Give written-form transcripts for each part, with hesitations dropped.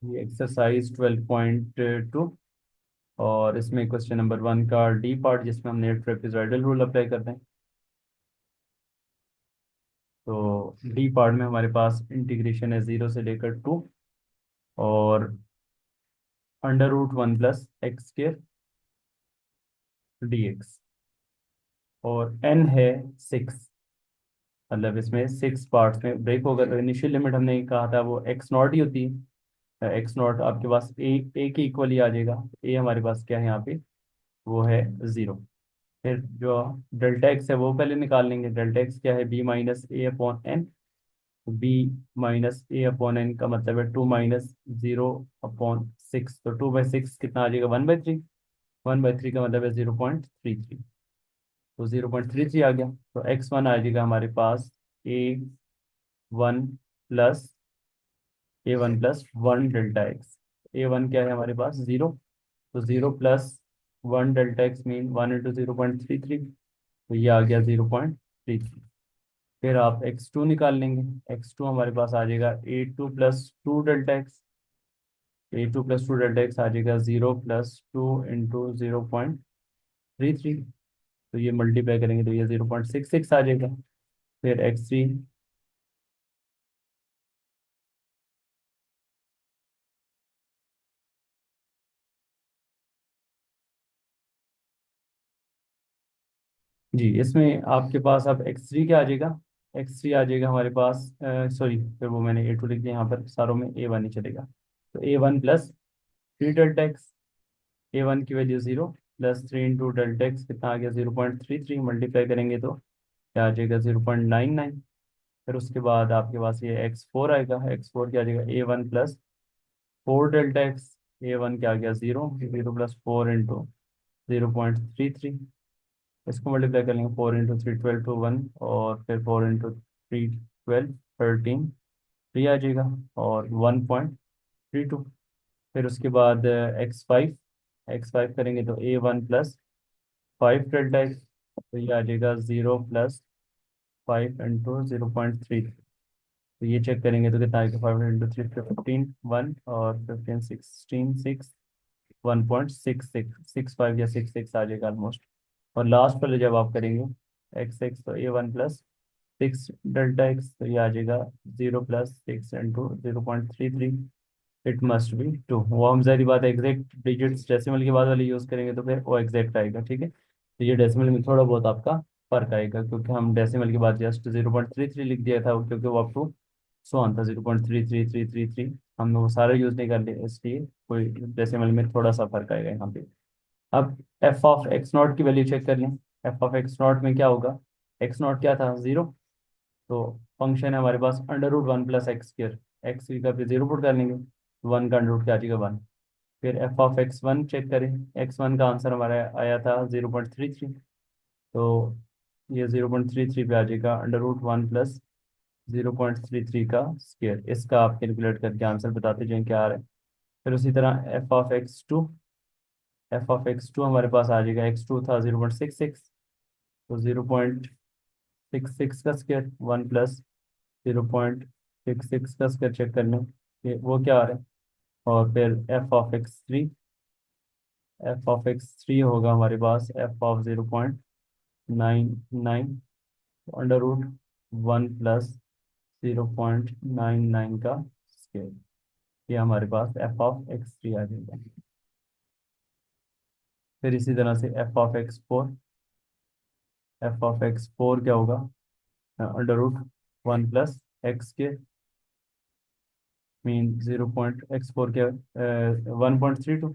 ये एक्सरसाइज 12.2 और इसमें क्वेश्चन नंबर 1 का डी पार्ट जिसमें हमने ट्रेपेजॉइडल रूल अप्लाई करते हैं। तो डी पार्ट में हमारे पास इंटीग्रेशन है 0 से लेकर 2 और √1 + x² dx और n है 6। मतलब इसमें 6 पार्ट्स में ब्रेक होगा। तो इनिशियल लिमिट हमने कहा था वो x0 ही होती है। x0 आपके पास ए के इक्वल ही आ जाएगा। ए हमारे पास क्या है यहाँ पे, वो है 0। फिर जो डेल्टा एक्स है वो पहले निकाल लेंगे। डेल्टा एक्स क्या है, b - a/n। b - a/n का मतलब है 2 - 0/6। तो 2/6 कितना आ जाएगा, 1/3। 1/3 का मतलब है 0.33। तो 0.33 आ गया। तो x1 आ जाएगा हमारे पास a1 +1 डेल्टा एक्स। a1 क्या है हमारे पास, 0। तो 0 + 1 डेल्टा एक्स मीन 1 × 0.33। तो ये आ गया 0.33। फिर आप x2 निकाल लेंगे। x2 हमारे पास आ जाएगा a2 + 2 delta x. a2 + 2 delta x आ जाएगा 0 + 2 × 0.33। तो ये मल्टीप्लाई करेंगे तो ये 0.66 आ जाएगा। फिर x3। जी, इसमें आपके पास अब x3 क्या आ जाएगा, x3 आ जाएगा हमारे पास, सॉरी, फिर वो मैंने a2 लिख दिया यहाँ पर, सारों में a1 ही चलेगा। तो a1 + 3 डेल्टा एक्स। a1 की वैल्यू 0 +3 × डेल्टा एक्स कितना आ गया, 0.33। मल्टीप्लाई करेंगे तो क्या आ जाएगा, 0.99। फिर उसके बाद आपके पास ये x4 आएगा। x4 क्या आ जाएगा, a1 + 4 डेल्टा एक्स। a1 क्या आ गया, 0। 0 + 4 × 0.33। इसको मल्टीप्लाई कर लेंगे, 4 × 3 12 to 1 और फिर 4 × 3 12 13। तो ये आ जाएगा और 1.32। फिर उसके बाद x5 करेंगे तो a1 + 5 डेल्टा एक्स। तो ये आ जाएगा 0 + 5 × 0.3। तो ये चेक करेंगे तो कितना आएगा, 5 × 3 15 1 और 15 16 6 1.66 65 या 66 आ जाएगा ऑलमोस्ट। और लास्ट वाले जब आप करेंगे x6 तो a1 + 6 डेल्टा एक्स। तो ये आ जाएगा 0 + 6 × 0.33। It must be 2। वो हम सारी बात एग्जैक्ट डिजिट्स डेसिमल के बाद वाले यूज़ करेंगे तो फिर वो एग्जैक्ट आएगा, ठीक है। तो ये डेसिमल में थोड़ा बहुत आपका फर्क आएगा क्योंकि हम डेसिमल के बाद जस्ट 0.33 लिख दिया था क्योंकि वो अप टू सो आता 0.33333। हमने वो सारे यूज़ नहीं कर लिए इसलिए कोई डेसिमल में थोड़ा सा फर्क आएगा यहाँ पे। अब f(x0) की वैल्यू चेक कर लें। f(x0) में क्या होगा, x0 क्या था, 0। तो फंक्शन है हमारे पास √1 + x²। एक्स का फिर 0 पुट कर लेंगे, 1 का अंडर रूट क्या आ जाएगा, 1। फिर f(x1) चेक करें। x1 का आंसर हमारा आया था 0.33। तो ये 0.33 पे आ जाएगा √1 + 0.33 का स्क्वायर। इसका आप कैलकुलेट करके आंसर बताते जाएं क्या आ रहा है। फिर उसी तरह f(x2) हमारे पास आ जाएगा। x2 था 0.66। तो 0.66 का स्क्वायर 1 + 0.66 का स्क्वायर चेक कर लें कि वो क्या आ रहा है। और फिर f(x3) होगा हमारे पास f(0.99) √1 + 0.99 का स्क्वायर। ये हमारे पास f(x3) आ जाएगा। फिर इसी तरह से f(x4) क्या होगा, √1 + x² मीन 0.x4 के 1.32।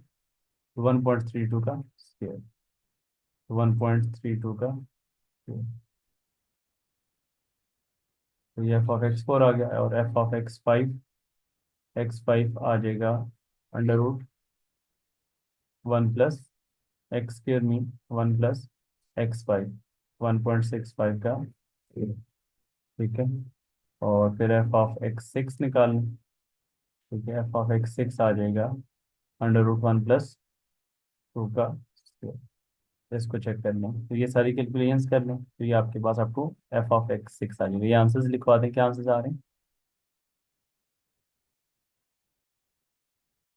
1.32 का स्क्वायर। 1.32 का square। तो ये f(x4) आ गया और x5 आ जाएगा √1 + x² मीन 1 + x5 1.65 का square, ठीक है। और फिर f(x6) निकालना, ठीक है। f(x6) आ जाएगा √1 + 2 का स्क्वायर। इसको चेक कर लें तो ये सारी कैलकुलेशंस कर लें तो ये आपके पास आपको f(x6) आ जाएगा। ये आंसर्स लिखवा दें, क्या आंसर्स आ रहे हैं।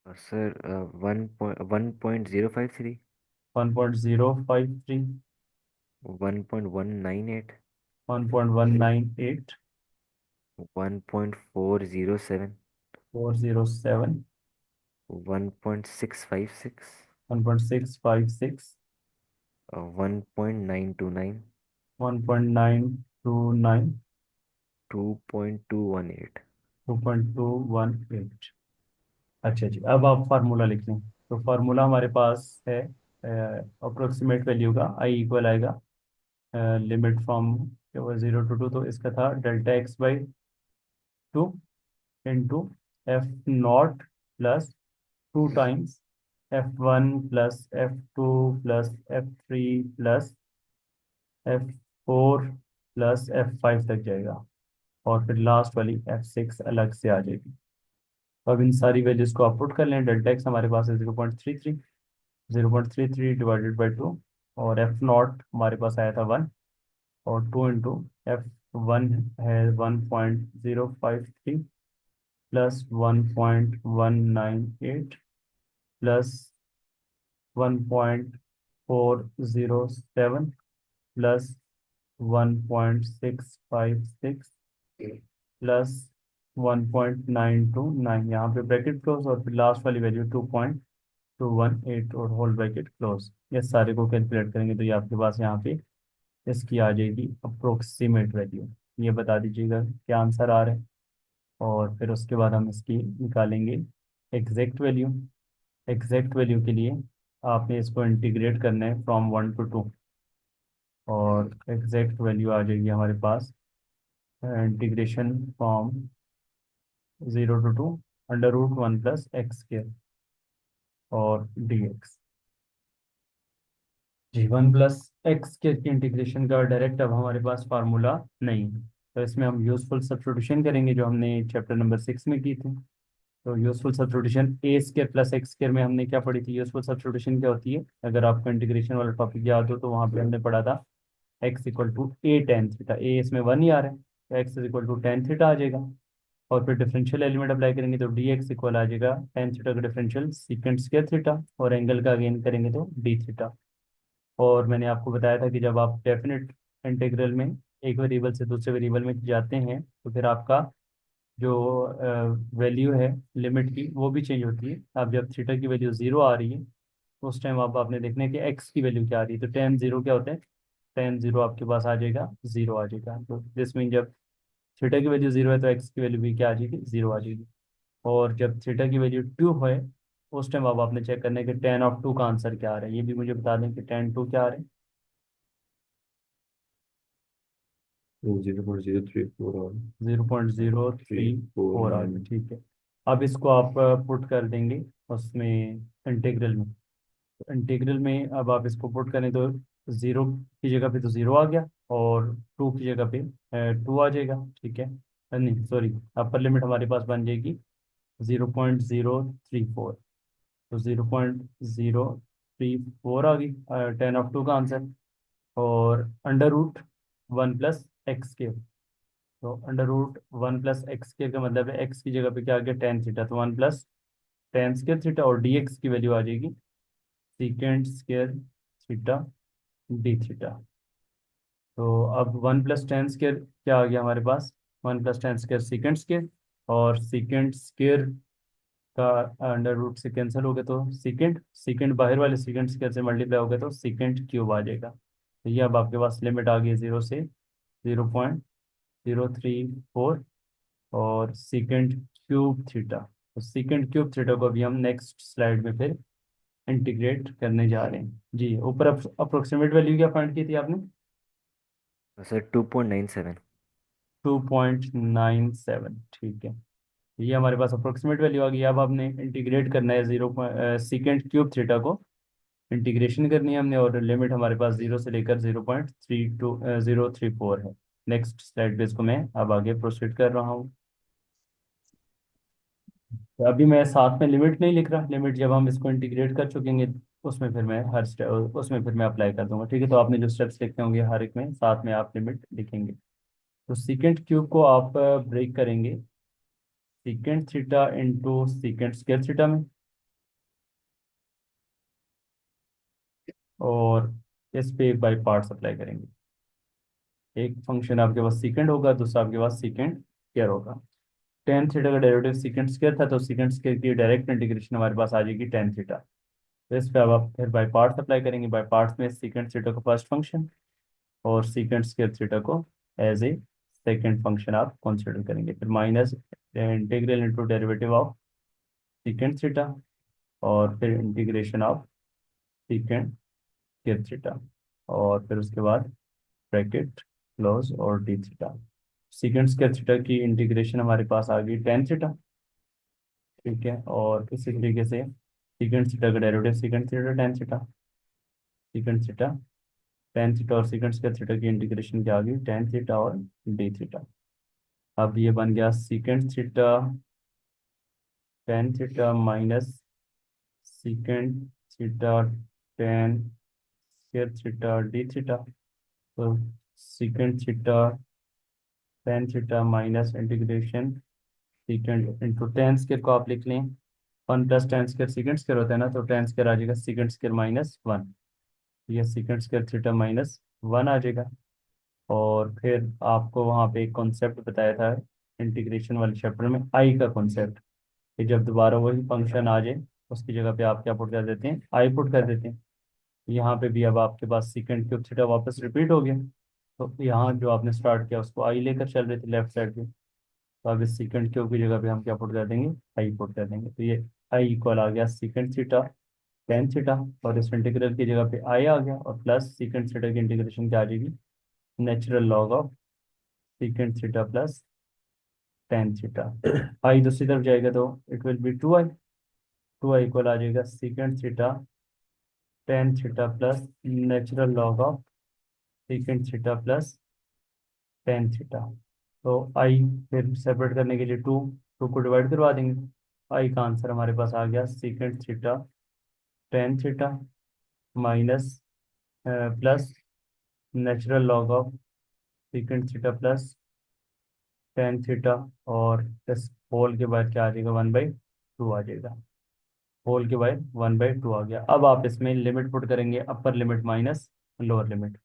और सर 1.053, 1.053, 1.198, 1.198, 1.407, 407, 1.656, 1.656, 1.929, 1.929, 2.218। 2.218। अच्छा जी, अब आप फार्मूला लिख लें। तो फार्मूला हमारे पास है अप्रोक्सीमेट वैल्यू का आई इक्वल आएगा लिमिट फ्रॉम 0 to 2, तो इसका था delta x by 2 into F not plus 2 times F1 plus F2 plus F3 plus F4 plus F5 तक जाएगा, और फिर लास्ट वाली F6 अलग से आ जाएगी। तो अब इन सारी वैल्यूज को आप पुट कर लें। डेल्टा एक्स हमारे पास है 0.33, 0.33 डिवाइडेड बाई 2, और एफ नॉट हमारे पास आया था 1, और 2 इंटू F1 है 1.053 प्लस 1.198 प्लस 1.407 प्लस 1.656 प्लस 1.929, यहाँ पे ब्रैकेट क्लोज, और फिर लास्ट वाली वैल्यू 2.218 और होल ब्रैकेट क्लोज। ये सारे को कैलकुलेट करेंगे तो ये आपके पास यहाँ पे इसकी आ जाएगी अप्रोक्सीमेट वैल्यू। ये बता दीजिएगा क्या आंसर आ रहा है, और फिर उसके बाद हम इसकी निकालेंगे एग्जैक्ट वैल्यू। एग्जैक्ट वैल्यू के लिए आपने इसको इंटीग्रेट करना है फ्रॉम 1 to 2, और एग्जैक्ट वैल्यू आ जाएगी हमारे पास integration from 0 to 2 √1 plus x square और डी एक्स। जी, 1 प्लस एक्स के इंटीग्रेशन का डायरेक्ट अब हमारे पास फार्मूला नहीं है, तो इसमें हम यूजफुल सब्स्टिट्यूशन करेंगे जो हमने चैप्टर नंबर 6 में की थी। तो यूजफुल सब्स्टिट्यूशन ए स्क्र प्लस एक्स स्क्र में हमने क्या पढ़ी थी? यूजफुल सब्स्टिट्यूशन क्या होती है? अगर आपको इंटीग्रेशन वाला टॉपिक याद हो तो वहाँ पे हमने पढ़ा था x equal to a tan theta. A इसमें 1 ही आ रहा है, तो x equal to tan theta आ जाएगा, और फिर डिफरेंशियल एलिमेंट अप्लाई करेंगे तो डी एक्स इक्वल आ जाएगा टेन थीटा का डिफरेंशियल सीकेंट स्क्वायर थीटा, और एंगल का अगेन करेंगे तो डी थीटा। और मैंने आपको बताया था कि जब आप डेफिनेट इंटीग्रल में एक वेरिएबल से दूसरे वेरिएबल में जाते हैं तो फिर आपका जो वैल्यू है लिमिट की वो भी चेंज होती है। अब जब थीटा की वैल्यू 0 आ रही है तो उस टाइम आप आपने देखना है कि एक्स की वैल्यू क्या आ रही है। तो टेन जीरो क्या होता है? टेन जीरो आपके पास आ जाएगा, 0 आ जाएगा। तो दिस मीन जब थीटा की वैल्यू 0 है तो एक्स की वैल्यू भी क्या आ जाएगी? 0 आ जाएगी। और जब थीटा की वैल्यू 2 है उस टाइम अब आपने चेक करना है कि टेन ऑफ 2 का आंसर क्या आ रहा है। ये भी मुझे बता दें कि टेन टू क्या आ रहा है? 0.034 और 3 4 0.034 आ गया, 9। ठीक है। अब इसको आप पुट कर देंगे उसमें इंटीग्रल में। तो इंटीग्रल में अब आप इसको पुट करें तो 0 की जगह पे तो 0 आ गया, और 2 की जगह पे 2 आ जाएगा, ठीक है। नहीं सॉरी, अपर लिमिट हमारे पास बन जाएगी 0.034। तो 0.034 आ गई टेन ऑफ 2 का आंसर, और अंडर रूट 1 प्लस एक्स के। तो अंडर रूट 1 प्लस एक्स के का मतलब है एक्स की जगह पे क्या आ गया? टेन थीटा, तो 1 प्लस टेन स्क्र थीटा, और डी एक्स की वैल्यू आ जाएगी secant square theta d theta. तो अब 1 प्लस टेन स्क्र क्या आ गया हमारे पास? 1 plus ten square secant square, और सीकेंट स्क्र का अंडर रूट से कैंसिल हो गया तो सीकेंट सीकेंट बाहर वाले सीकेंट स्क्र से मल्टीप्लाई हो गया तो सीकेंट क्यूब आ जाएगा। तो ये अब आपके पास लिमिट आ गई 0 से 0.034, और सीकेंट क्यूब थीटा। तो सीकेंट क्यूब थीटा को भी हम नेक्स्ट स्लाइड में फिर इंटीग्रेट करने जा रहे हैं। जी, ऊपर अप्रोक्सीमेट वैल्यू क्या फाइंड की थी आपने? सर 2.97। 2.97, ठीक है। ये हमारे पास अप्रोक्सीमेट वैल्यू आ गई। अब आपने इंटीग्रेट करना है सीकेंट क्यूब थीटा को इंटीग्रेशन करनी है हमने, और लिमिट हमारे पास 0 से लेकर 0.034 है। नेक्स्ट स्लाइड पे इसको मैं अब आगे प्रोसीड कर रहा हूँ। तो अभी मैं साथ में लिमिट नहीं लिख रहा, लिमिट जब हम इसको इंटीग्रेट कर चुकेंगे उसमें फिर मैं हर स्टेप उसमें फिर मैं अप्लाई कर दूंगा, ठीक है। तो आपने जो स्टेप्स लिखते होंगे हर एक में साथ में आप लिमिट लिखेंगे। तो सीकेंट क्यूब को आप ब्रेक करेंगे secant theta into secant square theta में, और इस पे बाई पार्ट्स अप्लाई करेंगे। एक फंक्शन आपके पास सीकेंड होगा, दूसरा आपके पास सीकेंड स्क्वायर होगा। टेन थीटा का डेरिवेटिव सीकेंड स्क्वायर था, तो सीकेंड स्क्वायर की डायरेक्ट इंटीग्रेशन हमारे पास आ जाएगी टेन थीटा। तो इस पे अब आप फिर बाई पार्ट्स अप्लाई करेंगे। बाई पार्ट्स में सीकेंड थीटा को फर्स्ट फंक्शन और सीकेंड स्क्वायर थीटा को एज ए सेकेंड फंक्शन आप कंसिडर करेंगे। फिर minus integral into derivative of secant theta और फिर इंटीग्रेशन ऑफ सीकेंड स्क्वायर थीटा और फिर उसके बाद ब्रैकेट क्लोज और डी थीटा। सीकेंड स्क्वायर थीटा की इंटीग्रेशन हमारे पास आ गई टेन थीटा। ठीक है, और इसी तरीके से सीकेंड थीटा का derivative secant theta tan theta, secant theta tan theta और सीकेंड स्क्वायर थीटा की इंटीग्रेशन क्या आ गई टेन थीटा और डी थीटा। अब ये बन गया secant theta tan theta minus secant theta tan square theta d theta. तो secant theta tan theta minus integration secant into tan square को आप लिख लें। One plus tan square secant square होता है ना, तो टेन स्क्वायर आ जाएगा सीकेंड स्क्वायर माइनस वन। ये secant square theta minus one आ जाएगा। और फिर आपको वहाँ पे एक कॉन्सेप्ट बताया था इंटीग्रेशन वाले चैप्टर में, आई का कॉन्सेप्ट, कि जब दोबारा वही फंक्शन आ जाए उसकी जगह पे आप क्या पुट कर देते हैं, आई पुट कर देते हैं। यहाँ पे भी अब आपके पास सीकेंड क्यूब थीटा वापस रिपीट हो गया। तो यहाँ जो आपने स्टार्ट किया उसको आई लेकर चल रहे थे लेफ्ट साइड पे, तो अब इस सीकेंड क्यूब की जगह पे हम क्या पुट कर देंगे, आई पुट कर देंगे। तो ये आई इक्वल आ गया सीकेंड थीटा टेन थीटा, और इस इंटीग्रल की जगह पे आई आ गया, और प्लस सीकेंड थीटा की इंटीग्रेशन क्या आ जाएगी, natural log of secant theta plus tan theta. I दूसरी तरफ जाएगा तो it will be two I. Two I equal आ जाएगा secant theta tan theta plus natural log of secant theta plus tan theta. तो आई फिर separate करने के लिए टू, टू को डिवाइड करवा देंगे। आई का आंसर हमारे पास आ गया secant theta tan theta minus plus natural log of secant theta plus tan theta, और इस होल के बाद क्या आ जाएगा, वन बाई टू आ जाएगा। होल के बाद वन बाई टू आ गया। अब आप इसमें लिमिट पुट करेंगे, अपर लिमिट माइनस लोअर लिमिट।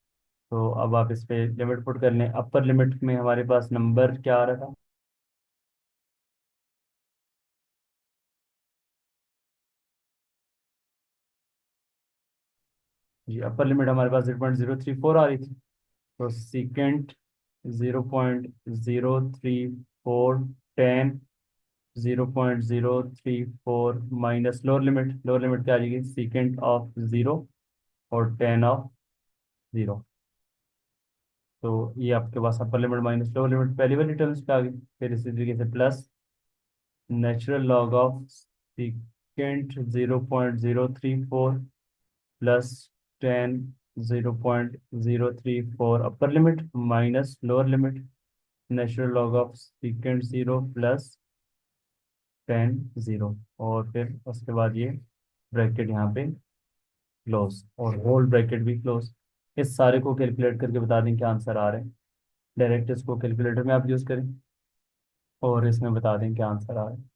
तो अब आप इस पे लिमिट पुट कर लें। अपर लिमिट में हमारे पास नंबर क्या आ रहा था, जी अपर लिमिट हमारे पास 0.034 आ रही थी। तो secant 0.034 tan 0.034 minus lower limit क्या आ जाएगी, सीकेंट ऑफ जीरो और टेन ऑफ जीरो। तो ये आपके पास upper limit minus lower limit पहली वाली टर्म्स पे आ गई। फिर इसी तरीके से plus natural log of secant 0.034 plus ten 0.034 upper limit minus lower limit natural log of secant zero plus ten zero, और फिर उसके बाद ये ब्रैकेट यहाँ पे क्लोज और होल ब्रैकेट भी क्लोज। इस सारे को कैलकुलेट करके बता दें क्या आंसर आ रहा है। डायरेक्ट इसको कैलकुलेटर में आप यूज़ करें और इसमें बता दें क्या आंसर आ रहा है।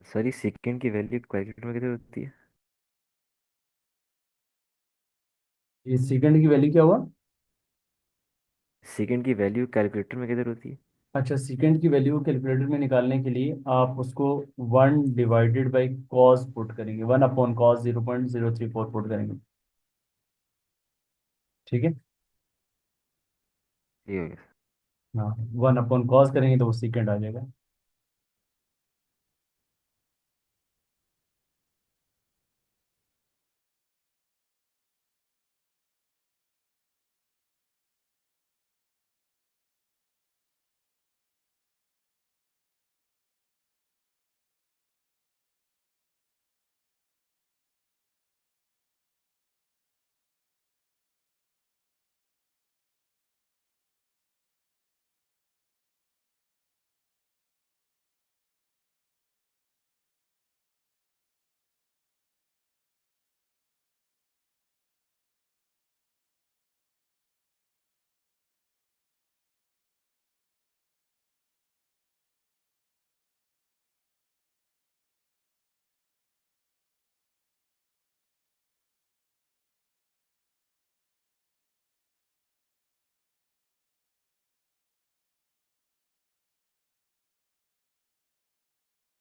सॉरी, सेकंड की वैल्यू कैलकुलेटर में कितनी होती है? ये सेकंड की वैल्यू क्या हुआ, सेकंड की वैल्यू कैलकुलेटर में किधर होती है? अच्छा सेकंड की वैल्यू कैलकुलेटर में निकालने के लिए आप उसको one divided by cos put करेंगे, वन अपॉन कॉस 0.034 पुट करेंगे। ठीक है, ये हो गया। हाँ वन अपॉन कॉस करेंगे तो वो सेकंड आ जाएगा।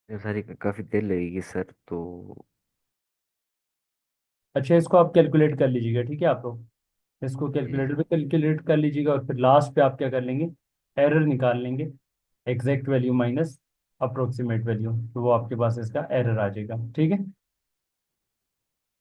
ये सारी काफ़ी देर लगेगी सर, तो अच्छा, इसको आप कैलकुलेट कर लीजिएगा, ठीक है आप लोग इसको जी कैलकुलेटर पे कैलकुलेट कर लीजिएगा, और फिर लास्ट पे आप क्या कर लेंगे, एरर निकाल लेंगे, exact value minus approximate value, तो वो आपके पास इसका एरर आ जाएगा, ठीक है।